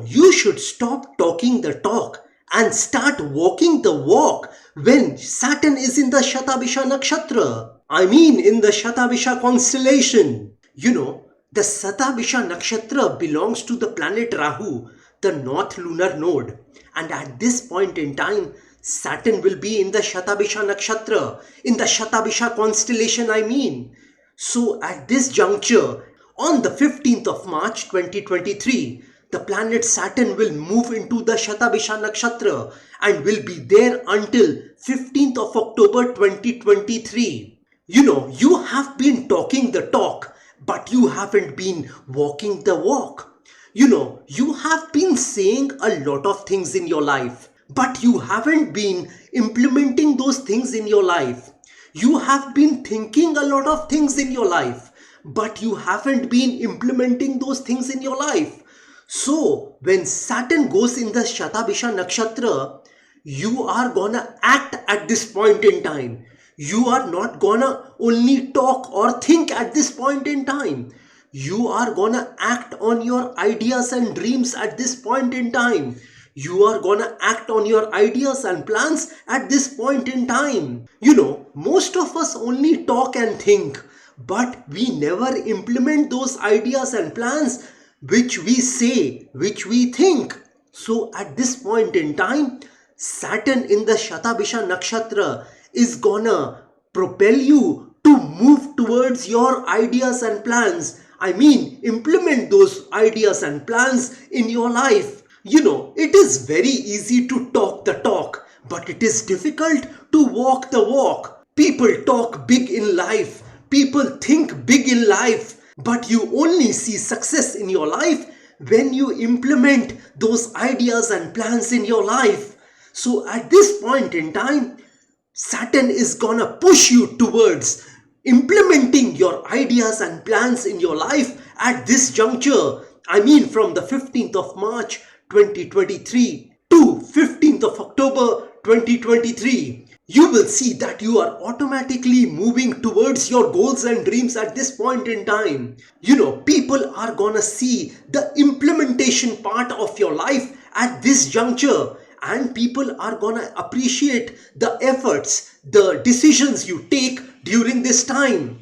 You should stop talking the talk and start walking the walk when Saturn is in the Shatabhisha Nakshatra. I mean in the Shatabhisha constellation. The Shatabhisha Nakshatra belongs to the planet Rahu, the north lunar node. And at this point in time, Saturn will be in the Shatabhisha Nakshatra, in the Shatabhisha constellation I mean. So at this juncture, on the 15th of March 2023, the planet Saturn will move into the Shatabhisha Nakshatra and will be there until 15th of October 2023. You have been talking the talk, but you haven't been walking the walk. You have been saying a lot of things in your life, but you haven't been implementing those things in your life. You have been thinking a lot of things in your life, but you haven't been implementing those things in your life. So, when Saturn goes in the Shatabhisha Nakshatra, you are gonna act at this point in time. You are not gonna only talk or think at this point in time. You are gonna act on your ideas and dreams at this point in time. You are gonna act on your ideas and plans at this point in time. Most of us only talk and think, but we never implement those ideas and plans which we say, which we think. So at this point in time, Saturn in the Shatabhisha Nakshatra is gonna propel you to move towards your ideas and plans. I mean, implement those ideas and plans in your life. It is very easy to talk the talk, but it is difficult to walk the walk. People talk big in life. People think big in life, but you only see success in your life when you implement those ideas and plans in your life. So at this point in time, Saturn is gonna push you towards implementing your ideas and plans in your life at this juncture. I mean from the 15th of March 2023 to 15th of October 2023. You will see that you are automatically moving towards your goals and dreams at this point in time. People are gonna see the implementation part of your life at this juncture, and people are gonna appreciate the efforts, the decisions you take during this time.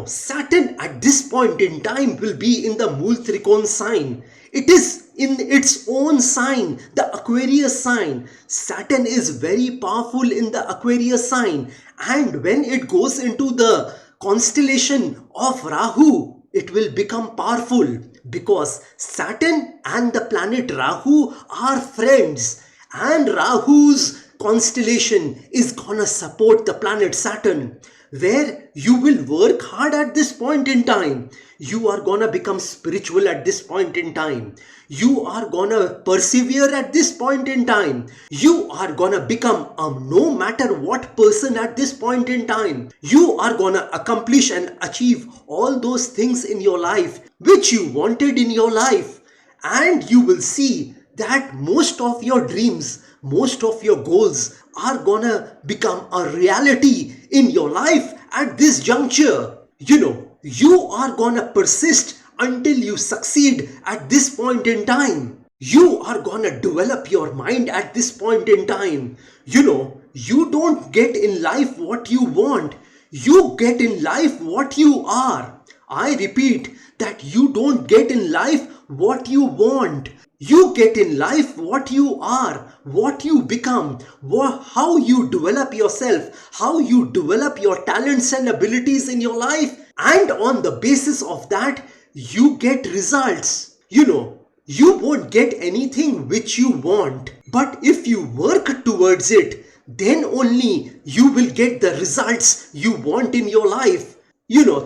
Saturn at this point in time will be in the Mool Trikon sign. It is in its own sign, the Aquarius sign. Saturn is very powerful in the Aquarius sign, and when it goes into the constellation of Rahu, it will become powerful because Saturn and the planet Rahu are friends, and Rahu's constellation is gonna support the planet Saturn, where you will work hard at this point in time. You are gonna become spiritual at this point in time. You are gonna persevere at this point in time. You are gonna become a no matter what person at this point in time. You are gonna accomplish and achieve all those things in your life which you wanted in your life. And you will see that most of your dreams, most of your goals are gonna become a reality in your life at this juncture. You are gonna persist until you succeed at this point in time. You are gonna develop your mind at this point in time. You don't get in life what you want. You get in life what you are. I repeat that you don't get in life what you want. You get in life what you are, what you become, how you develop yourself, how you develop your talents and abilities in your life. And on the basis of that, you get results. You won't get anything which you want. But if you work towards it, then only you will get the results you want in your life.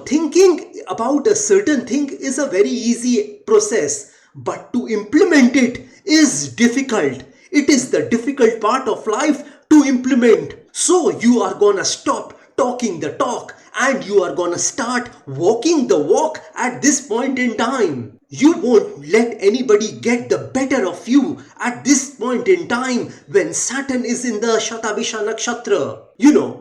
Thinking about a certain thing is a very easy process. But to implement it is difficult. It is the difficult part of life to implement. So you are gonna stop talking the talk and you are gonna start walking the walk at this point in time. You won't let anybody get the better of you at this point in time when Saturn is in the Shatabhisha Nakshatra.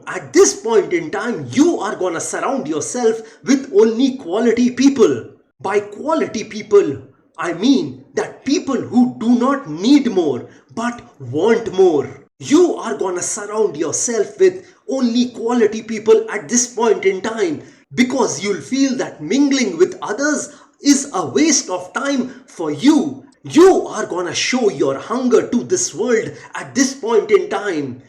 At this point in time, you are gonna surround yourself with only quality people. By quality people, I mean that people who do not need more but want more. You are gonna surround yourself with only quality people at this point in time, because you'll feel that mingling with others is a waste of time for you. You are gonna show your hunger to this world at this point in time.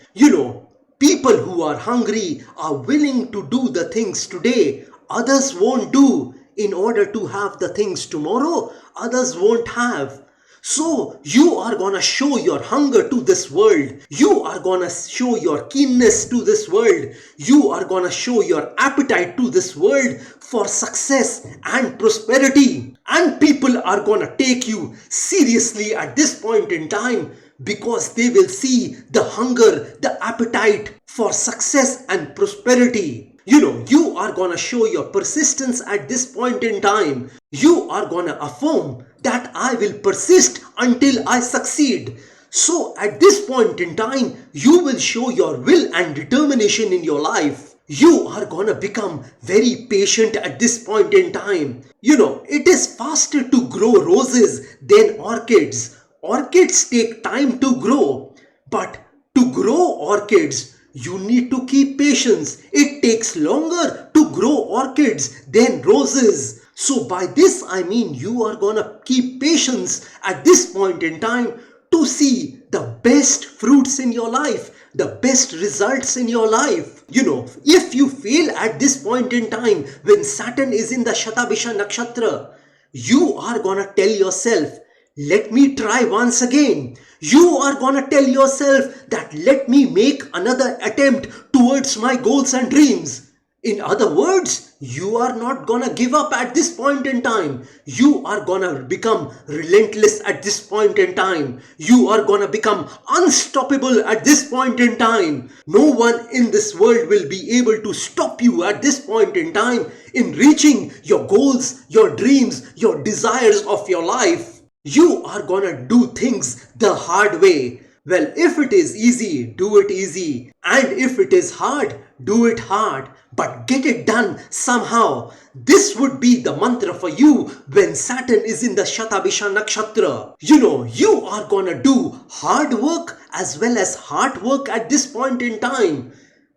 People who are hungry are willing to do the things today others won't do in order to have the things tomorrow others won't have. So you are gonna show your hunger to this world. You are gonna show your keenness to this world. You are gonna show your appetite to this world for success and prosperity. And people are gonna take you seriously at this point in time, because they will see the hunger, the appetite for success and prosperity. You are gonna show your persistence at this point in time. You are gonna affirm that I will persist until I succeed. So at this point in time, you will show your will and determination in your life. You are gonna become very patient at this point in time. It is faster to grow roses than orchids. Orchids take time to grow, but to grow orchids, you need to keep patience. It takes longer to grow orchids than roses. So by this I mean you are gonna keep patience at this point in time to see the best fruits in your life, the best results in your life. If you fail at this point in time when Saturn is in the Shatabhisha nakshatra, you are gonna tell yourself, let me try once again. You are gonna tell yourself that let me make another attempt towards my goals and dreams. In other words, you are not gonna give up at this point in time. You are gonna become relentless at this point in time. You are gonna become unstoppable at this point in time. No one in this world will be able to stop you at this point in time in reaching your goals, your dreams, your desires of your life. You are gonna do things the hard way. Well, if it is easy, do it easy. And if it is hard, do it hard. But get it done somehow. This would be the mantra for you when Saturn is in the Shatabhisha nakshatra. You are gonna do hard work as well as hard work at this point in time.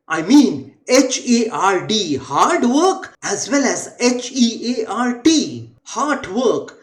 I mean HARD, hard work, as well as HEART, heart work.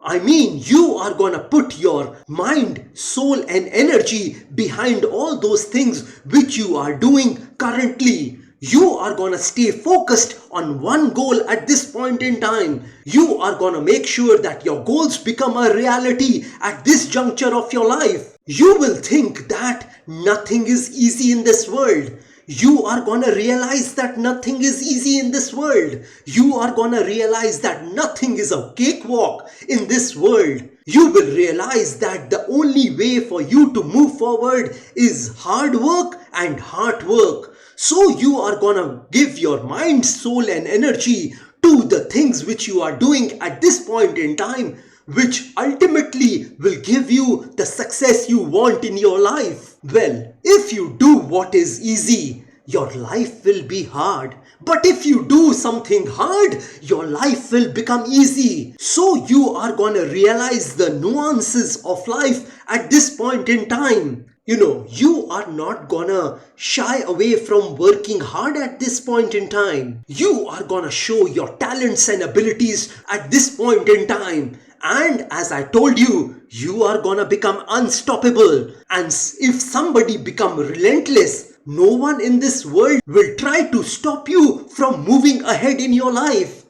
I mean, you are gonna put your mind, soul and energy behind all those things which you are doing currently. You are gonna stay focused on one goal at this point in time. You are gonna make sure that your goals become a reality at this juncture of your life. You will think that nothing is easy in this world. You are gonna realize that nothing is easy in this world. You are gonna realize that nothing is a cakewalk in this world. You will realize that the only way for you to move forward is hard work and hard work. So you are gonna give your mind, soul and energy to the things which you are doing at this point in time, which ultimately will give you the success you want in your life. Well, if you do what is easy, your life will be hard. But if you do something hard, your life will become easy. So you are gonna realize the nuances of life at this point in time. You are not gonna shy away from working hard at this point in time. You are gonna show your talents and abilities at this point in time. And as I told you, you are gonna become unstoppable. And if somebody become relentless, no one in this world will try to stop you from moving ahead in your life.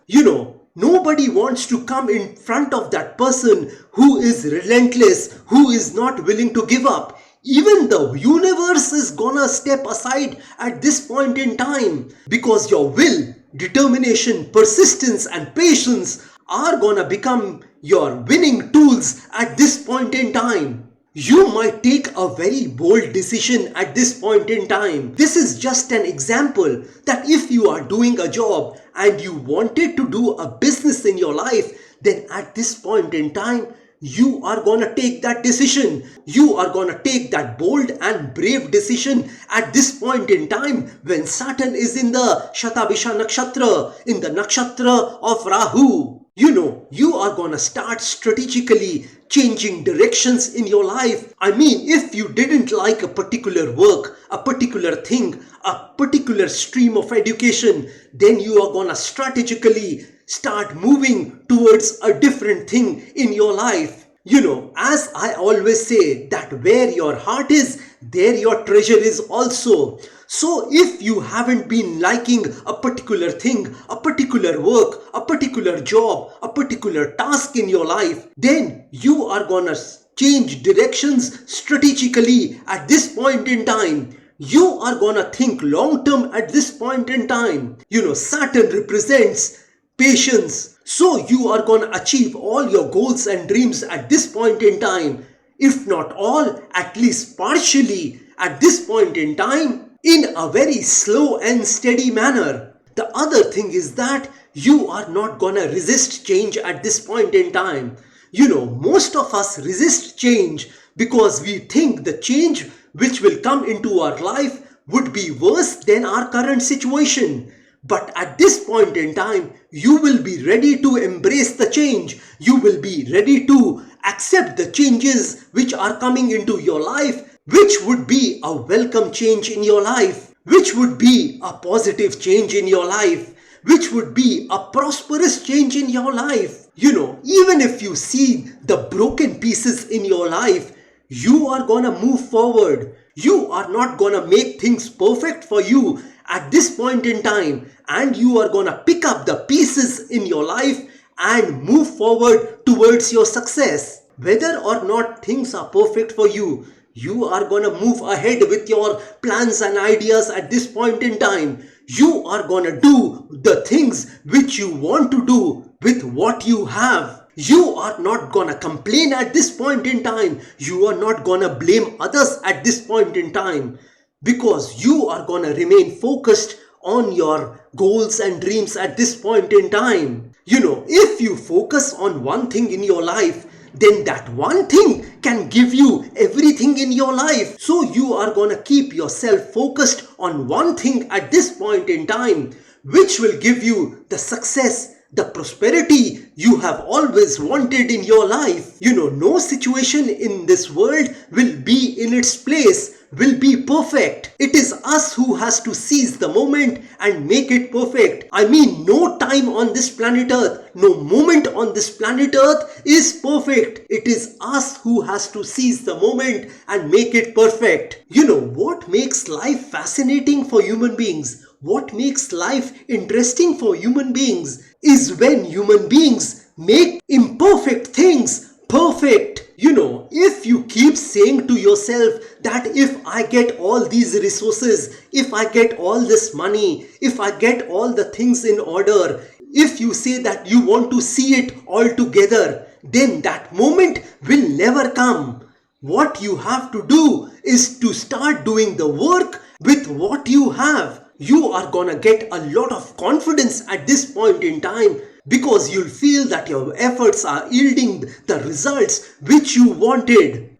Nobody wants to come in front of that person who is relentless, who is not willing to give up. Even the universe is gonna step aside at this point in time, because your will, determination, persistence and patience are gonna become your winning tools at this point in time. You might take a very bold decision at this point in time. This is just an example that if you are doing a job and you wanted to do a business in your life, then at this point in time, you are gonna take that decision. You are gonna take that bold and brave decision at this point in time when Saturn is in the Shatabhisha nakshatra, in the nakshatra of Rahu. You are gonna start strategically changing directions in your life. I mean, if you didn't like a particular work, a particular thing, a particular stream of education, then you are gonna strategically start moving towards a different thing in your life. As I always say, that where your heart is, there your treasure is also. So if you haven't been liking a particular thing, a particular work, a particular job, a particular task in your life, then you are gonna change directions strategically at this point in time. You are gonna think long term at this point in time. Saturn represents patience. So you are gonna achieve all your goals and dreams at this point in time. If not all, at least partially at this point in time, in a very slow and steady manner. The other thing is that you are not gonna resist change at this point in time. Most of us resist change because we think the change which will come into our life would be worse than our current situation. But at this point in time, you will be ready to embrace the change. You will be ready to accept the changes which are coming into your life, which would be a welcome change in your life, which would be a positive change in your life, which would be a prosperous change in your life. Even if you see the broken pieces in your life, you are gonna move forward. You are not gonna make things perfect for you at this point in time, and you are gonna pick up the pieces in your life and move forward towards your success. Whether or not things are perfect for you, you are gonna move ahead with your plans and ideas at this point in time. You are gonna do the things which you want to do with what you have. You are not gonna complain at this point in time. You are not gonna blame others at this point in time, because you are gonna remain focused on your goals and dreams at this point in time. If you focus on one thing in your life, then that one thing can give you everything in your life. So you are gonna keep yourself focused on one thing at this point in time, which will give you the success, the prosperity you have always wanted in your life. No situation in this world will be in its place, will be perfect. It is us who has to seize the moment and make it perfect. I mean, no time on this planet Earth, no moment on this planet Earth is perfect. It is us who has to seize the moment and make it perfect. What makes life fascinating for human beings, what makes life interesting for human beings, is when human beings make imperfect things perfect. If you keep saying to yourself that if I get all these resources, if I get all this money, if I get all the things in order, if you say that you want to see it all together, then that moment will never come. What you have to do is to start doing the work with what you have. You are gonna get a lot of confidence at this point in time, because you'll feel that your efforts are yielding the results which you wanted.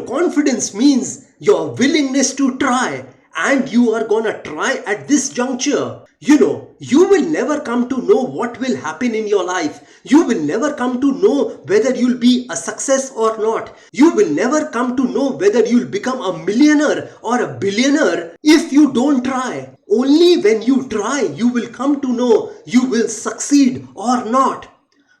Confidence means your willingness to try, and you are gonna try at this juncture. You will never come to know what will happen in your life. You will never come to know whether you'll be a success or not. You will never come to know whether you'll become a millionaire or a billionaire if you don't try. Only when you try, you will come to know you will succeed or not.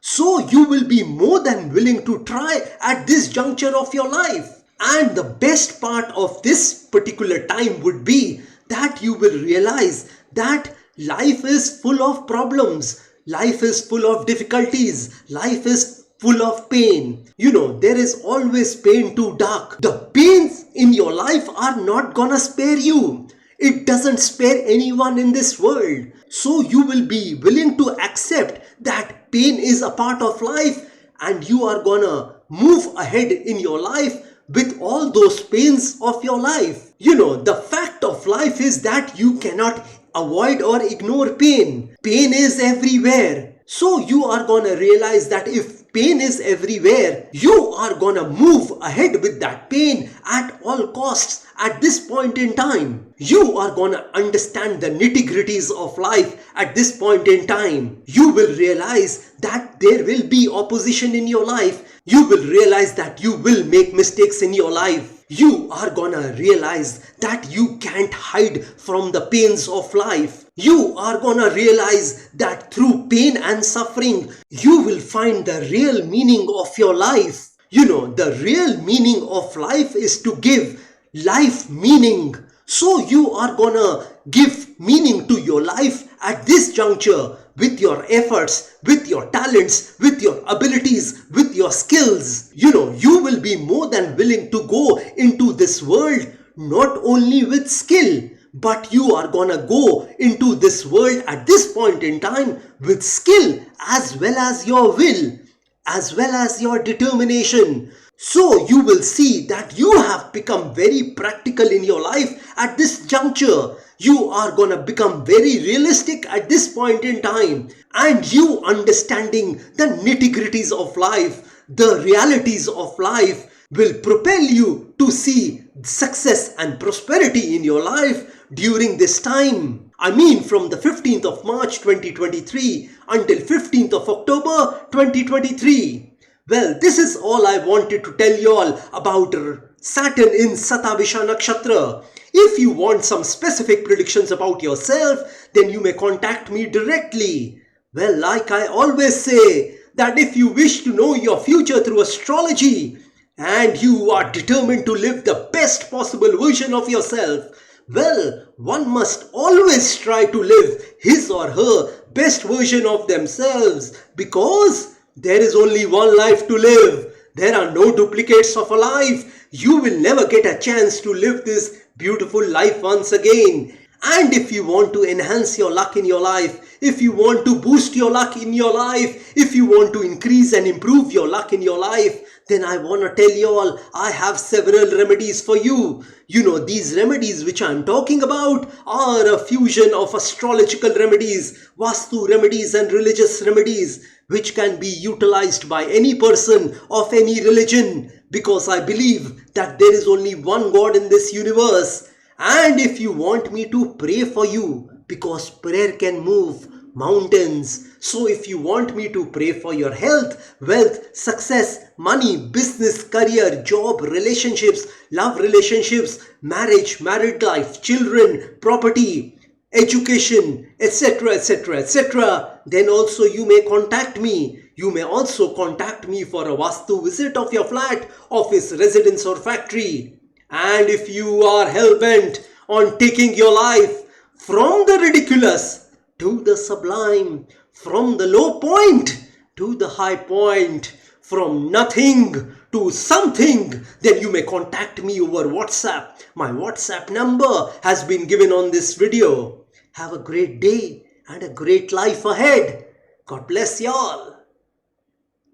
So you will be more than willing to try at this juncture of your life. And the best part of this particular time would be that you will realize that life is full of problems. Life is full of difficulties. Life is full of pain. There is always pain to duck. The pains in your life are not gonna spare you. It doesn't spare anyone in this world. So you will be willing to accept that pain is a part of life, and you are gonna move ahead in your life with all those pains of your life. The fact of life is that you cannot avoid or ignore pain. Pain is everywhere. So you are gonna realize that if pain is everywhere, you are gonna move ahead with that pain at all costs at this point in time. You are gonna understand the nitty-gritties of life at this point in time. You will realize that there will be opposition in your life. You will realize that you will make mistakes in your life. You are gonna realize that you can't hide from the pains of life. You are gonna realize that through pain and suffering, you will find the real meaning of your life. You know, the real meaning of life is to give life meaning. So you are gonna give meaning to your life at this juncture with your efforts, with your talents, with your abilities, with your skills. You know, you will be more than willing to go into this world not only with skill, but you are gonna go into this world at this point in time with skill as well as your will, as well as your determination. So you will see that you have become very practical in your life at this juncture. You are gonna become very realistic at this point in time. And you understanding the nitty-gritties of life, the realities of life will propel you to see success and prosperity in your life during this time. I mean, from the 15th of March 2023 until 15th of October 2023. Well, this is all I wanted to tell you all about Saturn in SHATABHISha Nakshatra. If you want some specific predictions about yourself, then you may contact me directly. Well, like I always say, that if you wish to know your future through astrology, and you are determined to live the best possible version of yourself, well, one must always try to live his or her best version of themselves, because there is only one life to live. There are no duplicates of a life. You will never get a chance to live this beautiful life once again. And if you want to enhance your luck in your life, if you want to boost your luck in your life, if you want to increase and improve your luck in your life, then I want to tell you all, I have several remedies for you. You know, these remedies which I am talking about are a fusion of astrological remedies, Vastu remedies and religious remedies, which can be utilized by any person of any religion, because I believe that there is only one God in this universe. And if you want me to pray for you, because prayer can move mountains. So if you want me to pray for your health, wealth, success, money, business, career, job, relationships, love relationships, marriage, married life, children, property, education, etc., etc., etc., then also you may contact me. You may also contact me for a Vastu visit of your flat, office, residence or factory. And if you are hell-bent on taking your life from the ridiculous to the sublime, from the low point to the high point, from nothing to something, then you may contact me over WhatsApp. My WhatsApp number has been given on this video. Have a great day and a great life ahead. God bless y'all.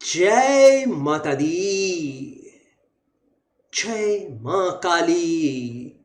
Jai Mata Di. Jai Ma Kali.